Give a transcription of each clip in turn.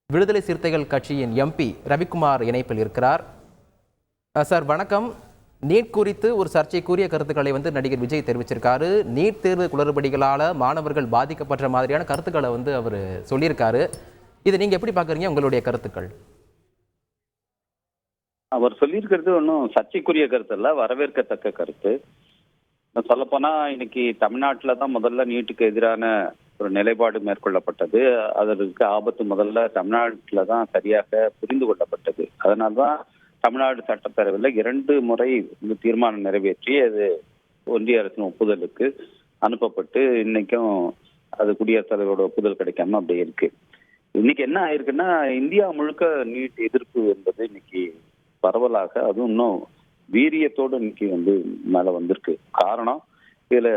விடுதலை சிறுத்தைகள் கட்சியின் எம்பி ரவிக்குமார் இணைப்பில் இருக்கிறார். சார் வணக்கம். நீட் குறித்து ஒரு சர்ச்சைக்குரிய கருத்துக்களை நடிகர் விஜய் தெரிவிச்சிருக்காரு. நீட் தேர்வு குளறுபடிகளால் மாணவர்கள் பாதிக்கப்பட்ட மாதிரியான கருத்துக்களை அவர் சொல்லியிருக்காரு. இதை நீங்க எப்படி பாக்குறீங்க? உங்களுடைய கருத்துக்கள். அவர் சொல்லியிருக்கிறது ஒன்றும் சர்ச்சைக்குரிய கருத்து இல்ல, வரவேற்கத்தக்க கருத்து. சொல்லப்போனா இன்னைக்கு தமிழ்நாட்டில் தான் முதல்ல நீட்டுக்கு எதிரான ஒரு நிலைப்பாடு மேற்கொள்ளப்பட்டது. அதற்கு ஆபத்து முதல்ல தமிழ்நாட்டில் தான் சரியாக புரிந்து கொள்ளப்பட்டது. அதனால்தான் தமிழ்நாடு சட்டப்பேரவையில் 2 முறை இந்த தீர்மானம் நிறைவேற்றி அது ஒன்றிய அரசின் ஒப்புதலுக்கு அனுப்பப்பட்டு இன்னைக்கும் அது குடியரசுத் தலைவரோட ஒப்புதல் கிடைக்காம அப்படி இருக்கு. இன்னைக்கு என்ன ஆயிருக்குன்னா, இந்தியா முழுக்க நீட் எதிர்ப்பு என்பது இன்னைக்கு பரவலாக, அதுவும் இன்னும் வீரியத்தோடு இன்னைக்கு மேல வந்திருக்கு. காரணம், இதுல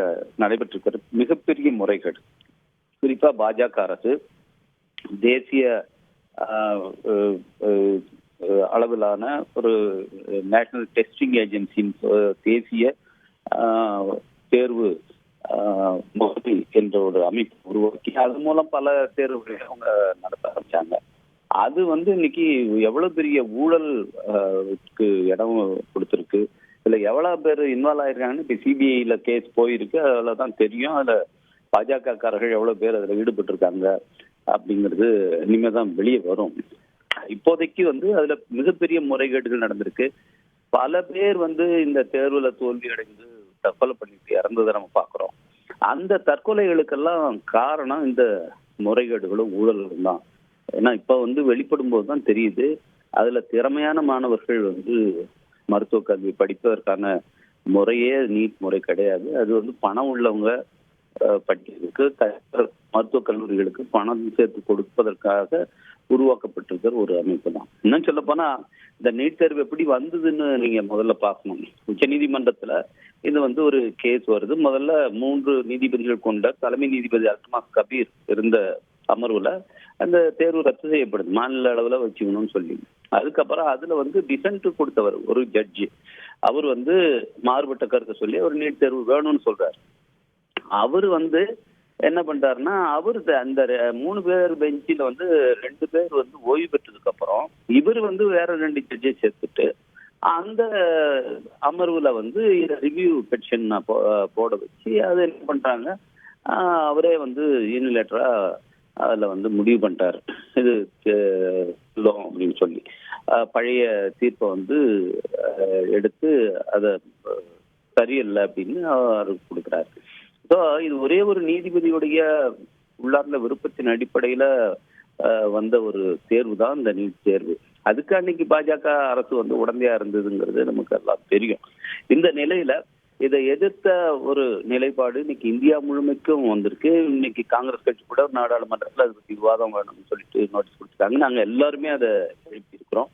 நடைபெற்றிருக்கிற மிகப்பெரிய முறைகேடு. குறிப்பா பாஜக அரசு தேசிய அளவிலான ஒரு நேஷனல் டெஸ்டிங் ஏஜென்சியின் தேசிய தேர்வு முகமை என்ற ஒரு அமைப்பு உருவாக்கி அது மூலம் பல தேர்வுகளை அவங்க நடத்த ஆரம்பிச்சாங்க. அது இன்னைக்கு எவ்வளவு பெரிய ஊழலுக்கு இடம் கொடுத்துருக்கு. இதுல எவ்வளவு பேர் இன்வால்வ் ஆயிருக்காங்கன்னு இப்ப சிபிஐல கேஸ் போயிருக்கு. அதுலதான் தெரியும். அதுல பாஜக காரர்கள் எவ்வளவு பேர் அதுல ஈடுபட்டு இருக்காங்க அப்படிங்கிறது இனிமேதான் வெளியே வரும். இப்போதைக்கு அதுல மிகப்பெரிய முறைகேடுகள் நடந்திருக்கு. பல பேர் இந்த தேர்வுல தோல்வி அடைந்து தற்கொலை பண்ணிட்டு இறந்ததை நம்ம பாக்குறோம். அந்த தற்கொலைகளுக்கெல்லாம் காரணம் இந்த முறைகேடுகளும் ஊழல்களும் தான். ஏன்னா இப்ப வெளிப்படும் போதுதான் தெரியுது, அதுல திறமையான மாணவர்கள் மருத்துவ கல்வி படிப்பதற்கான முறையே நீட் முறை கிடையாது. அது பணம் உள்ளவங்க படிக்கிறதுக்கு, மருத்துவக் கல்லூரிகளுக்கு பணம் சேர்த்து கொடுப்பதற்காக உருவாக்கப்பட்டிருக்கிற ஒரு அமைப்பு தான். இன்னும் சொல்ல போனா, இந்த நீட் தேர்வு எப்படி வந்ததுன்னு நீங்க முதல்ல பார்க்கணும். உச்ச நீதிமன்றத்துல இது ஒரு கேஸ் வருது. முதல்ல 3 நீதிபதிகள் கொண்ட தலைமை நீதிபதி அல்தமாஸ் கபீர் இருந்த அமர்வுல அந்த தேர்வு ரத்து செய்யப்படுது, மாநில அளவுல வச்சுக்கணும்னு சொல்லி. அதுக்கப்புறம் அதுல டிசன்ட் கொடுத்தவர் ஒரு ஜட்ஜி, அவர் மாறுபட்ட கருத்தை சொல்லி அவர் நீட் தேர்வு வேணும்னு சொல்றாரு. அவரு என்ன பண்றாருன்னா, அவரு அந்த 3 பேர் பெஞ்சில 2 பேர் ஓய்வு பெற்றதுக்கு அப்புறம் இவர் வேற 2 ஜட்ஜை சேர்த்துட்டு அந்த அமர்வுல ரிவ்யூ பெட்டிஷன் போட வச்சு அதை என்ன பண்றாங்க, அவரே யூனிலேட்டரா அதுல முடிவு பண்ணிட்டாரு. இது அப்படின்னு சொல்லி பழைய தீர்ப்பை எடுத்து அதை சரியில்லை அப்படின்னு அவருக்கு கொடுக்குறாரு. ஸோ இது ஒரே ஒரு நீதிபதியுடைய உள்ளார்ந்த விருப்பத்தின் அடிப்படையில வந்த ஒரு தேர்வு தான் இந்த நீட் தேர்வு. அதுக்கு அன்னைக்கு பாஜக அரசு உடந்தையா இருந்ததுங்கிறது நமக்கு எல்லாம் தெரியும். இந்த நிலையில இதை எதிர்த்த ஒரு நிலைப்பாடு இன்னைக்கு இந்தியா முழுமைக்கும் வந்திருக்கு. இன்னைக்கு காங்கிரஸ் கட்சி கூட நாடாளுமன்றத்தில் அதை பற்றி விவாதம் வேணும்னு சொல்லிட்டு நோட்டீஸ் கொடுத்துருக்காங்க. நாங்கள் எல்லாருமே அதை எழுப்பி இருக்கிறோம்.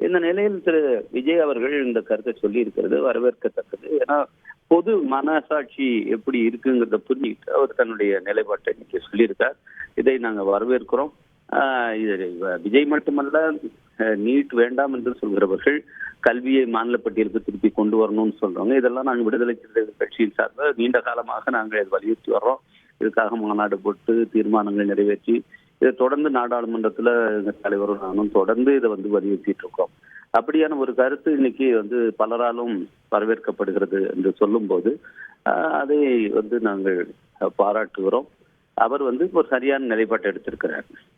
இந்த நிலையில் திரு விஜய் அவர்கள் இந்த கருத்தை சொல்லி இருக்கிறது வரவேற்கத்தக்கது. ஏன்னா பொது மனசாட்சி எப்படி இருக்குங்கிறத புரிஞ்சுக்கிட்டு அவர் தன்னுடைய நிலைப்பாட்டை இன்னைக்கு சொல்லியிருக்கார். இதை நாங்கள் வரவேற்கிறோம். இது விஜய் மட்டுமல்ல, நீட் வேண்டாம் என்று சொல்கிறவர்கள் கல்வியை மாநில பட்டியலுக்கு திருப்பி கொண்டு வரணும்னு சொல்றவங்க, இதெல்லாம் நாங்கள் விடுதலை சிறுத்தைகள் கட்சியின் சார்பாக நீண்ட காலமாக நாங்கள் இதை வலியுறுத்தி வர்றோம். இதுக்காக மாநாடு போட்டு தீர்மானங்கள் நிறைவேற்றி இதை தொடர்ந்து நாடாளுமன்றத்துல எங்கள் தலைவரும் நானும் தொடர்ந்து இதை வலியுறுத்திட்டு இருக்கோம். அப்படியான ஒரு கருத்து இன்னைக்கு பலராலும் வரவேற்கப்படுகிறது என்று சொல்லும் போது அதை நாங்கள் பாராட்டுகிறோம். அவர் ஒரு சரியான நிலைப்பாட்டை எடுத்திருக்கிறார்.